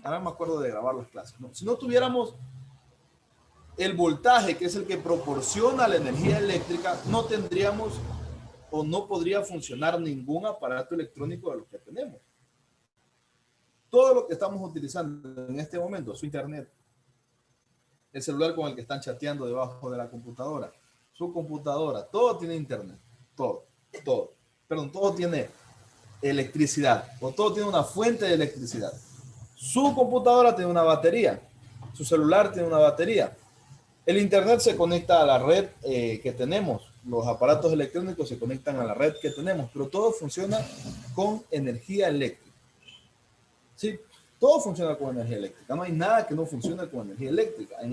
Ahora me acuerdo de grabar las clases, ¿no? Si no tuviéramos el voltaje, que es el que proporciona la energía eléctrica, no tendríamos o no podría funcionar ningún aparato electrónico de los que tenemos. Todo lo que estamos utilizando en este momento, su internet, el celular con el que están chateando debajo de la computadora, su computadora, todo tiene internet, todo, perdón, todo tiene electricidad, o todo tiene una fuente de electricidad. Su computadora tiene una batería, su celular tiene una batería. El internet se conecta a la red que tenemos, los aparatos electrónicos se conectan a la red que tenemos, pero todo funciona con energía eléctrica. Sí, todo funciona con energía eléctrica. No hay nada que no funcione con energía eléctrica en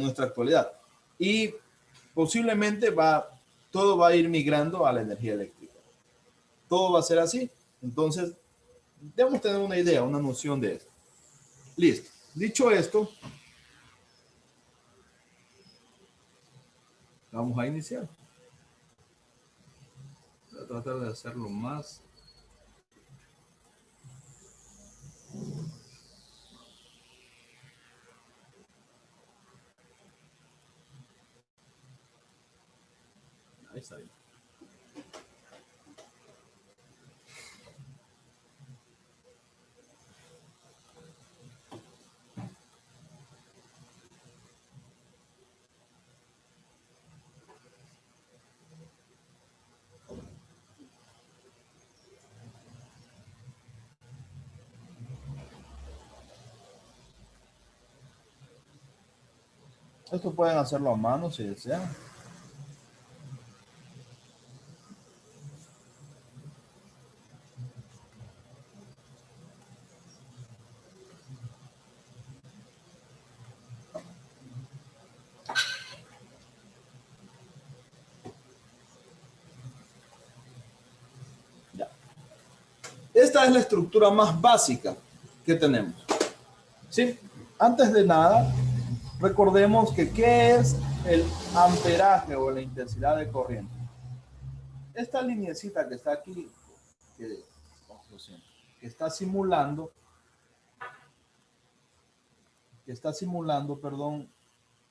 nuestra actualidad. Y posiblemente todo va a ir migrando a la energía eléctrica. Todo va a ser así. Entonces, debemos tener una idea, una noción de esto. Listo. Dicho esto, vamos a iniciar. Voy a tratar de hacerlo más. Ahí está bien. Esto pueden hacerlo a mano si desean. Ya. Esta es la estructura más básica que tenemos. ¿Sí? Antes de nada, recordemos que ¿qué es el amperaje o la intensidad de corriente? Esta lineecita que está aquí, que, que está simulando, perdón,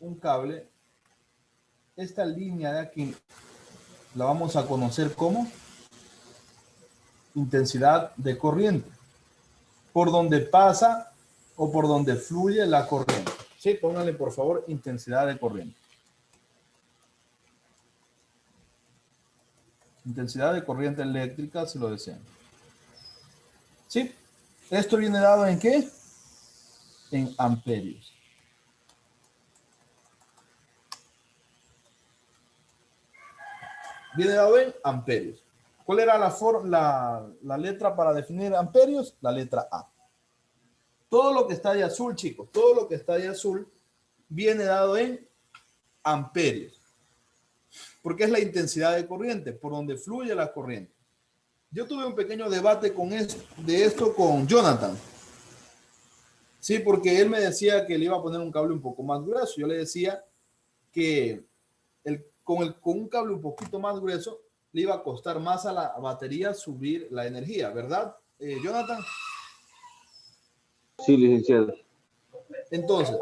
un cable, esta línea de aquí la vamos a conocer como intensidad de corriente, por donde pasa o por donde fluye la corriente. Sí, pónganle por favor intensidad de corriente. Intensidad de corriente eléctrica si lo desean. ¿Sí? ¿Esto viene dado en qué? En amperios. Viene dado en amperios. ¿Cuál era la letra para definir amperios? La letra A. Todo lo que está de azul, chicos, todo lo que está de azul viene dado en amperios. Porque es la intensidad de corriente, por donde fluye la corriente. Yo tuve un pequeño debate de esto con Jonathan. Sí, porque él me decía que le iba a poner un cable un poco más grueso. Yo le decía que con un cable un poquito más grueso le iba a costar más a la batería subir la energía, ¿verdad, Jonathan? Sí, licenciado. Entonces,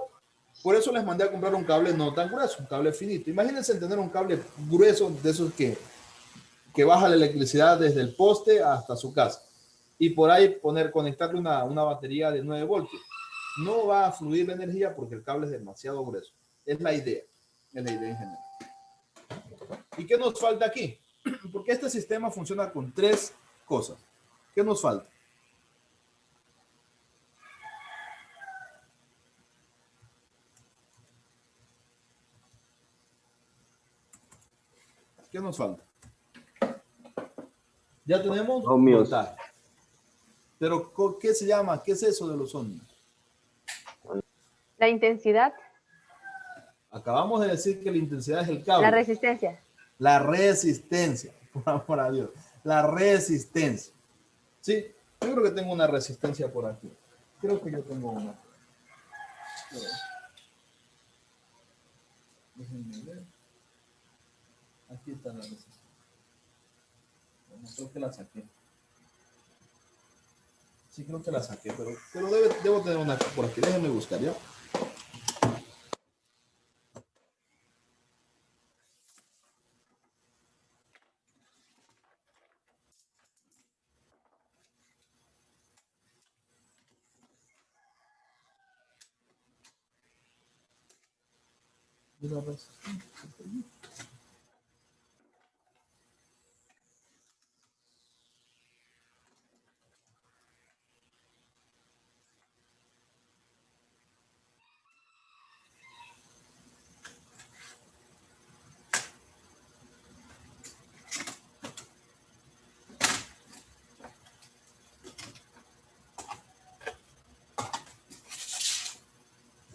por eso les mandé a comprar un cable no tan grueso, un cable finito. Imagínense tener un cable grueso de esos que baja la electricidad desde el poste hasta su casa y por ahí conectarle una batería de 9 voltios. No va a fluir la energía porque el cable es demasiado grueso. Es la idea en general. ¿Y qué nos falta aquí? Porque este sistema funciona con 3 cosas. ¿Qué nos falta? ¿Qué nos falta? Ya tenemos Ohmios. voltaje. Pero ¿qué se llama? ¿Qué es eso de los ohmios? La intensidad. Acabamos de decir que la intensidad es el cable. La resistencia. La resistencia, por amor a Dios. La resistencia. Sí, yo creo que tengo una resistencia por aquí. Creo que yo tengo una. Déjenme ver. Aquí está la resistencia. Bueno, creo que la saqué. Sí, creo que la saqué, pero debo tener una por aquí. Déjenme buscar, ¿ya?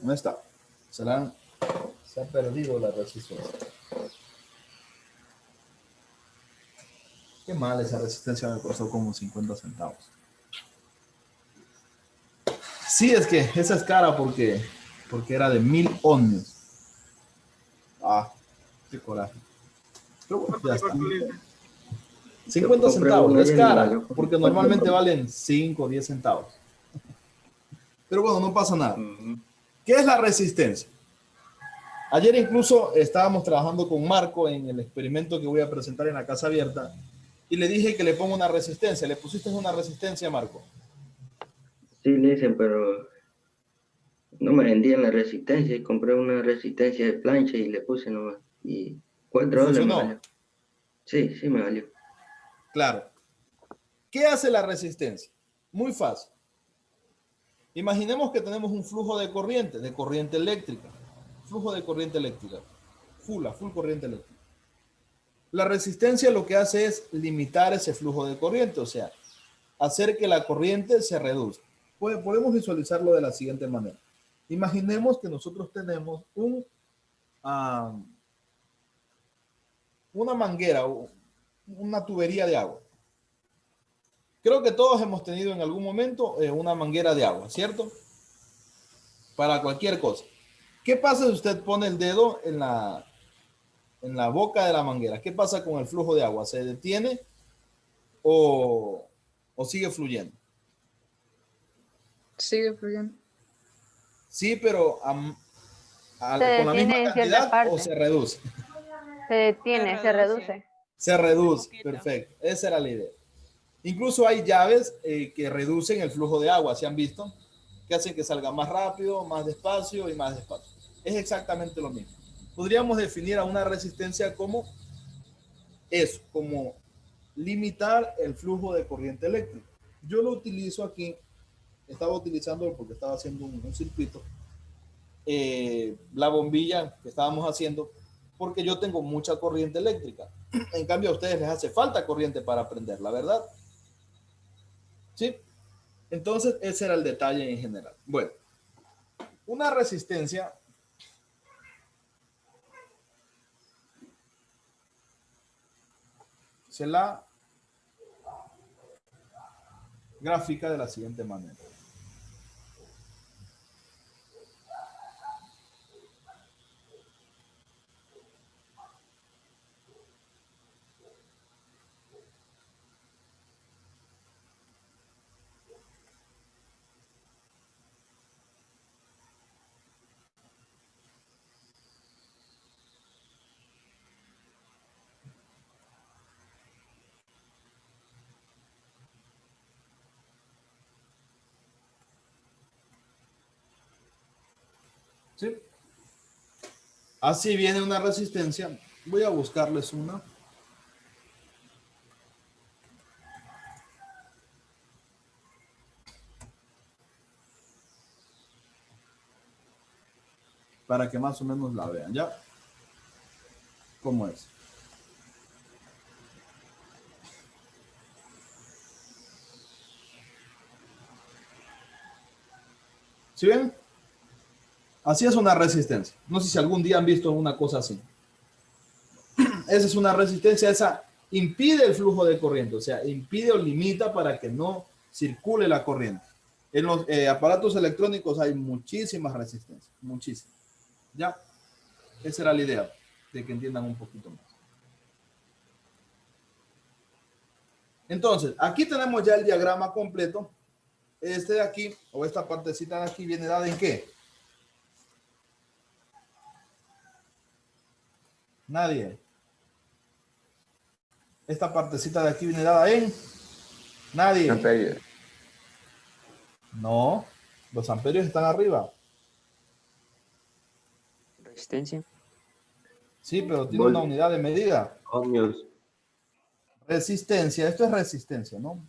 ¿Dónde está? Se ha perdido la resistencia. Qué mal, esa resistencia me costó como 50 centavos. Sí, es que esa es cara porque era de 1000 ohmios. Ah, qué coraje. Pero bueno, ya está. 50 centavos, es cara, porque normalmente valen 5 o 10 centavos. Pero bueno, no pasa nada. ¿Qué es la resistencia? Ayer incluso estábamos trabajando con Marco en el experimento que voy a presentar en la casa abierta y le dije que le ponga una resistencia. ¿Le pusiste una resistencia, Marco? Sí, le hice, pero no me rendía la resistencia y compré una resistencia de plancha y le puse nomás. Y $4 me valió. Sí, sí me valió. Claro. ¿Qué hace la resistencia? Muy fácil. Imaginemos que tenemos un flujo de corriente eléctrica. Flujo de corriente eléctrica. Full corriente eléctrica. La resistencia lo que hace es limitar ese flujo de corriente, o sea, hacer que la corriente se reduzca. Podemos visualizarlo de la siguiente manera. Imaginemos que nosotros tenemos una manguera o una tubería de agua. Creo que todos hemos tenido en algún momento una manguera de agua, ¿cierto? Para cualquier cosa. ¿Qué pasa si usted pone el dedo en la boca de la manguera? ¿Qué pasa con el flujo de agua? ¿Se detiene o sigue fluyendo? Sigue fluyendo. Sí, pero con la misma cantidad o se reduce. Se detiene, se reduce. Se reduce, perfecto. Esa era la idea. Incluso hay llaves que reducen el flujo de agua, ¿se han visto? Que hacen que salga más rápido, más despacio y más despacio. Es exactamente lo mismo. Podríamos definir a una resistencia como eso, como limitar el flujo de corriente eléctrica. Yo lo utilizo aquí, estaba utilizando porque estaba haciendo un circuito, la bombilla que estábamos haciendo, porque yo tengo mucha corriente eléctrica. En cambio, a ustedes les hace falta corriente para prenderla, ¿verdad? ¿Sí? Entonces, ese era el detalle en general. Bueno, una resistencia se la gráfica de la siguiente manera. ¿Sí? Así viene una resistencia. Voy a buscarles una. Para que más o menos la vean, ¿ya? ¿Cómo es? ¿Sí ven? Así es una resistencia. No sé si algún día han visto una cosa así. Esa es una resistencia, esa impide el flujo de corriente, o sea, impide o limita para que no circule la corriente. En los aparatos electrónicos hay muchísimas resistencias, muchísimas. ¿Ya? Esa era la idea, de que entiendan un poquito más. Entonces, aquí tenemos ya el diagrama completo este de aquí, o esta partecita de aquí, viene dada en qué? Nadie. Esta partecita de aquí viene dada en nadie. Amperios. No, los amperios están arriba. Resistencia. Sí, pero tiene una unidad de medida. Ohmios. Resistencia, esto es resistencia, ¿no?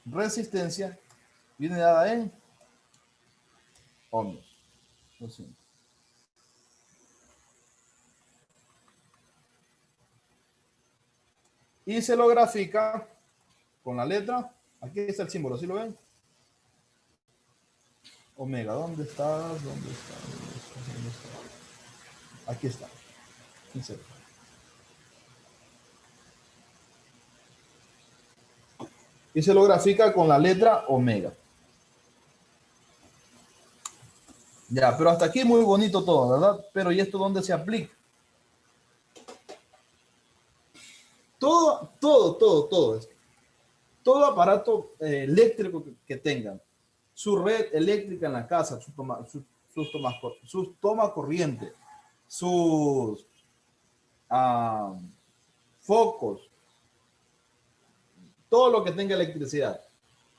Resistencia viene dada en ohmios. Lo siento. Y se lo grafica con la letra. Aquí está el símbolo, ¿sí lo ven? Omega, ¿dónde estás? ¿Dónde estás? ¿Dónde estás? ¿Dónde estás? Aquí está. Insert. Y se lo grafica con la letra omega. Ya, pero hasta aquí muy bonito todo, ¿verdad? Pero ¿y esto dónde se aplica? Todo aparato eléctrico que tengan, su red eléctrica en la casa, sus tomas corriente, sus focos, todo lo que tenga electricidad,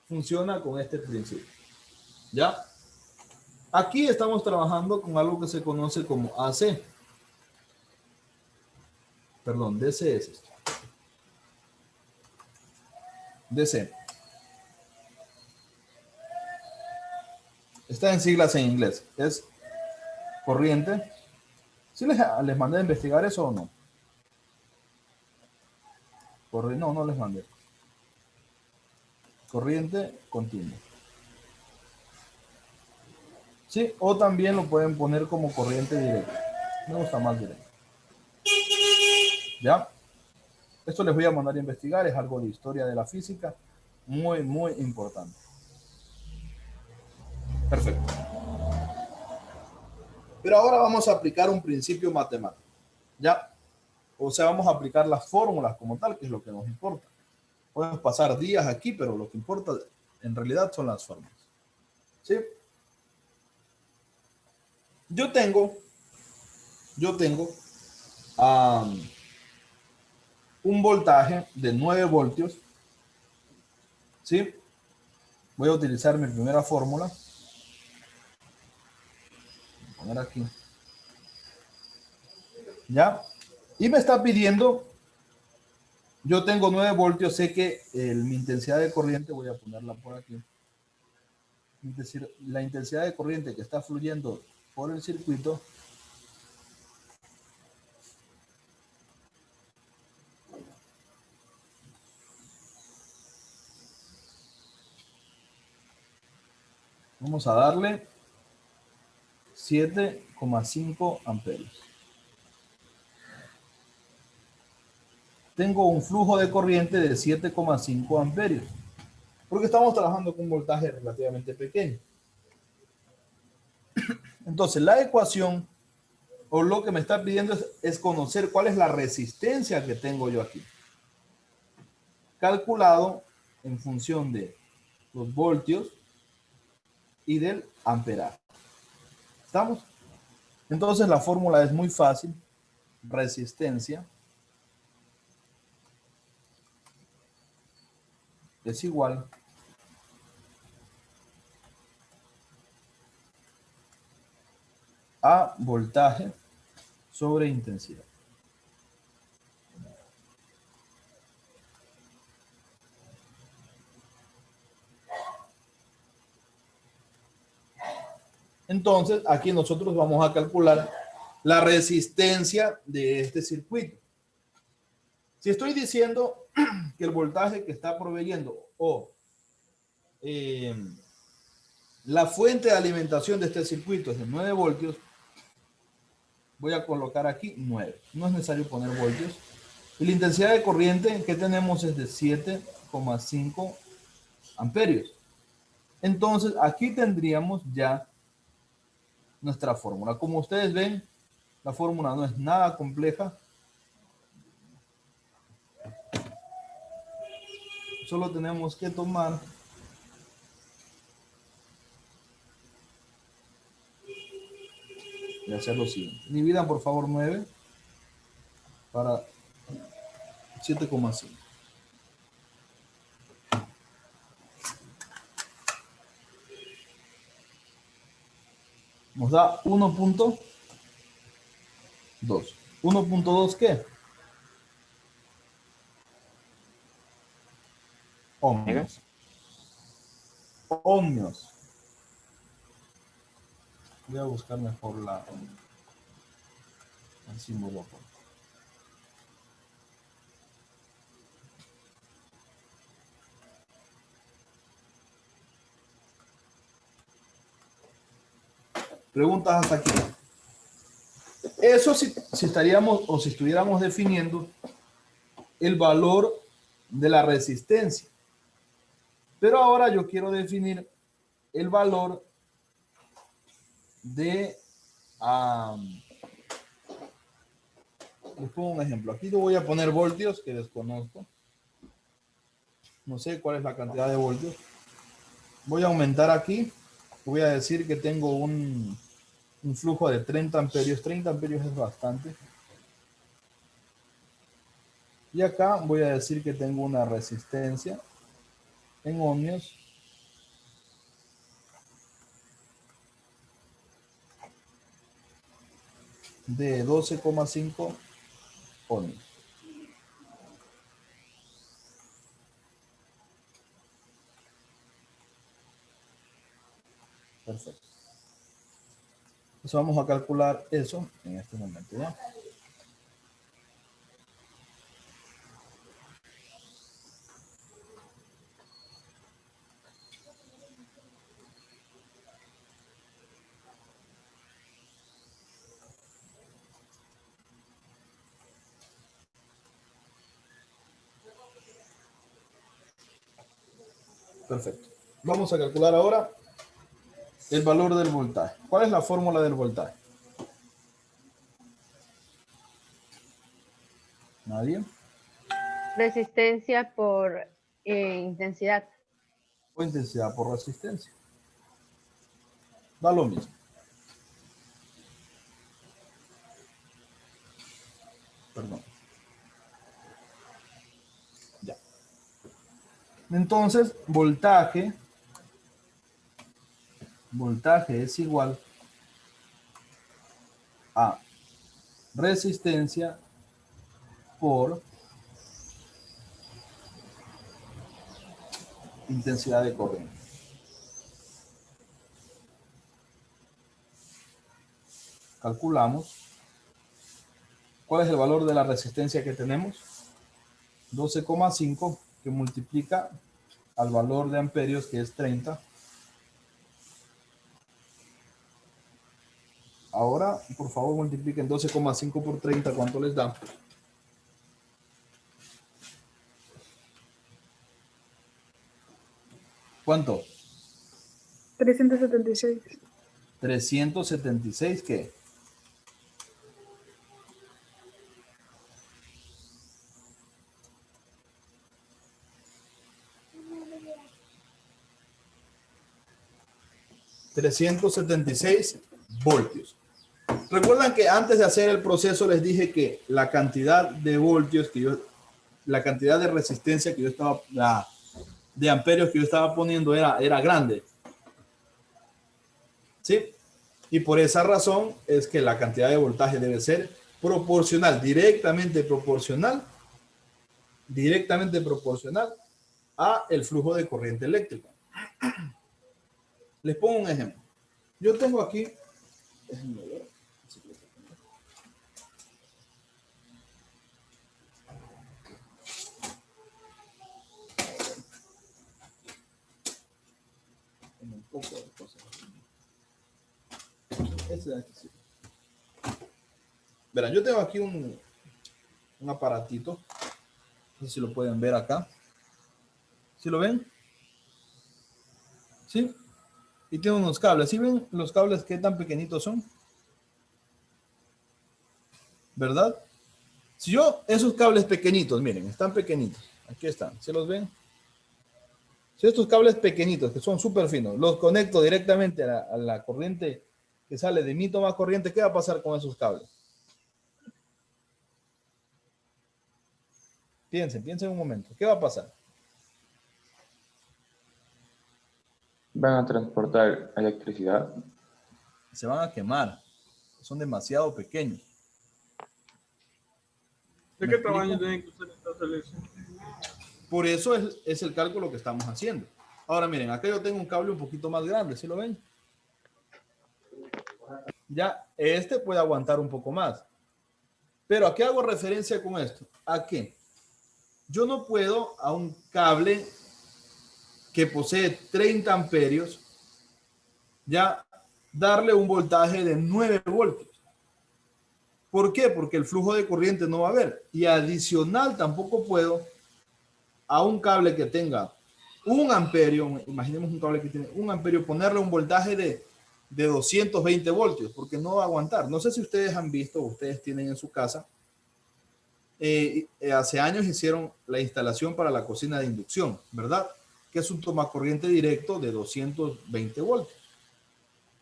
funciona con este principio. ¿Ya? Aquí estamos trabajando con algo que se conoce como AC. Perdón, DC es esto. DC. Está en siglas en inglés. Es corriente. ¿Sí les mandé a investigar eso o no? No, no les mandé. Corriente continua. Sí, o también lo pueden poner como corriente directa. Me gusta más directa. ¿Ya? Esto les voy a mandar a investigar. Es algo de historia de la física. Muy, muy importante. Perfecto. Pero ahora vamos a aplicar un principio matemático. ¿Ya? O sea, vamos a aplicar las fórmulas como tal, que es lo que nos importa. Podemos pasar días aquí, pero lo que importa en realidad son las fórmulas. ¿Sí? Yo tengo un voltaje de 9 voltios. ¿Sí? Voy a utilizar mi primera fórmula. Voy a poner aquí. ¿Ya? Y me está pidiendo, yo tengo 9 voltios, sé que mi intensidad de corriente, voy a ponerla por aquí. La intensidad de corriente que está fluyendo por el circuito vamos a darle 7,5 amperios. Tengo un flujo de corriente de 7,5 amperios. Porque estamos trabajando con un voltaje relativamente pequeño. Entonces, la ecuación o lo que me está pidiendo es conocer cuál es la resistencia que tengo yo aquí. Calculado en función de los voltios y del amperaje. ¿Estamos? Entonces, la fórmula es muy fácil. Resistencia es igual a voltaje sobre intensidad. Entonces, aquí nosotros vamos a calcular la resistencia de este circuito. Si estoy diciendo que el voltaje que está proveyendo o la fuente de alimentación de este circuito es de 9 voltios, voy a colocar aquí 9. No es necesario poner voltios. Y la intensidad de corriente que tenemos es de 7,5 amperios. Entonces, aquí tendríamos ya nuestra fórmula. Como ustedes ven, la fórmula no es nada compleja. solo tenemos que tomar y hacer lo siguiente. Dividan por favor 9 para 7,5. Nos da 1.2. 1.2 ¿qué? Ohmios. Ohmios. Voy a buscar mejor el símbolo. Preguntas hasta aquí. Eso si estaríamos o si estuviéramos definiendo el valor de la resistencia. Pero ahora yo quiero definir el valor de... les pongo un ejemplo. Aquí yo voy a poner voltios que desconozco. No sé cuál es la cantidad de voltios. Voy a aumentar aquí. Voy a decir que tengo un flujo de 30 amperios. 30 amperios es bastante. Y acá voy a decir que tengo una resistencia en ohmios de 12,5 ohmios. Perfecto. Entonces vamos a calcular eso en este momento, ¿ya? Perfecto. Vamos a calcular ahora el valor del voltaje. ¿Cuál es la fórmula del voltaje? ¿Nadie? Resistencia por intensidad. O intensidad por resistencia. Da lo mismo. Perdón. Ya. Entonces, voltaje es igual a resistencia por intensidad de corriente. Calculamos. ¿Cuál es el valor de la resistencia que tenemos? 12,5 que multiplica al valor de amperios que es 30. Ahora, por favor, multipliquen 12,5 por 30. ¿Cuánto les da? ¿Cuánto? 376. 376, ¿qué? $376 voltios. Recuerdan que antes de hacer el proceso les dije que la cantidad de voltios la cantidad de resistencia que yo estaba, de amperios que yo estaba poniendo era grande. ¿Sí? Y por esa razón es que la cantidad de voltaje debe ser proporcional, directamente proporcional a el flujo de corriente eléctrica. Les pongo un ejemplo. Yo tengo aquí, déjenme ver. Un poco de cosas. Este de aquí sí. Verán, yo tengo aquí un aparatito. No sé si lo pueden ver acá. ¿Sí lo ven? ¿Sí? Y tiene unos cables. ¿Sí ven los cables qué tan pequeñitos son? ¿Verdad? Si yo, esos cables pequeñitos, miren, están pequeñitos. Aquí están. ¿Sí los ven? Si estos cables pequeñitos, que son súper finos, los conecto directamente a la corriente que sale de mi toma corriente, ¿qué va a pasar con esos cables? Piensen un momento. ¿Qué va a pasar? Van a transportar electricidad. Se van a quemar. Son demasiado pequeños. ¿De qué tamaño tienen que ser estas selecciones? Por eso es el cálculo que estamos haciendo. Ahora miren, acá yo tengo un cable un poquito más grande, ¿sí lo ven? Ya, este puede aguantar un poco más. Pero ¿a qué hago referencia con esto? ¿A qué? Yo no puedo a un cable que posee 30 amperios ya darle un voltaje de 9 voltios. ¿Por qué? Porque el flujo de corriente no va a haber. Y adicional tampoco puedo a un cable que tenga 1 amperio, imaginemos un cable que tiene 1 amperio, ponerle un voltaje de 220 voltios, porque no va a aguantar. No sé si ustedes han visto, ustedes tienen en su casa, hace años hicieron la instalación para la cocina de inducción, ¿verdad? Que es un tomacorriente directo de 220 voltios.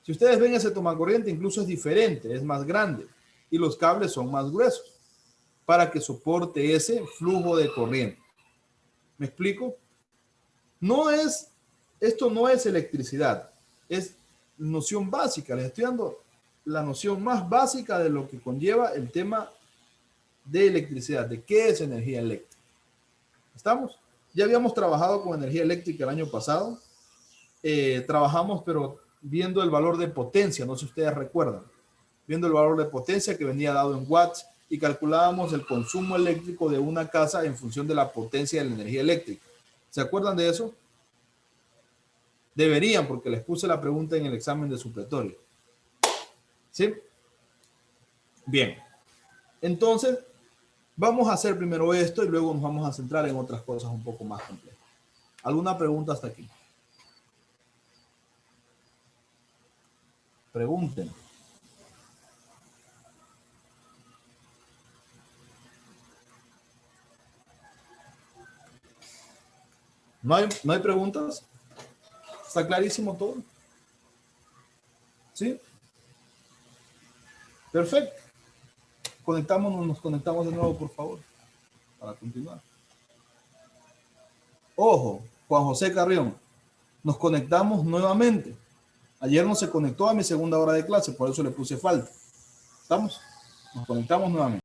Si ustedes ven ese tomacorriente, incluso es diferente, es más grande y los cables son más gruesos para que soporte ese flujo de corriente. ¿Me explico? Esto no es electricidad, es noción básica. Les estoy dando la noción más básica de lo que conlleva el tema de electricidad, de qué es energía eléctrica. ¿Estamos? Ya habíamos trabajado con energía eléctrica el año pasado. Trabajamos, pero viendo el valor de potencia, no sé si ustedes recuerdan, viendo el valor de potencia que venía dado en watts y calculábamos el consumo eléctrico de una casa en función de la potencia de la energía eléctrica. ¿Se acuerdan de eso? Deberían, porque les puse la pregunta en el examen de supletorio. ¿Sí? Bien. Entonces, vamos a hacer primero esto y luego nos vamos a centrar en otras cosas un poco más complejas. ¿Alguna pregunta hasta aquí? Pregunten. ¿No hay preguntas? ¿Está clarísimo todo? ¿Sí? Perfecto. Nos conectamos de nuevo, por favor, para continuar. Ojo, Juan José Carrión, nos conectamos nuevamente. Ayer no se conectó a mi segunda hora de clase, por eso le puse falta. ¿Estamos? Nos conectamos nuevamente.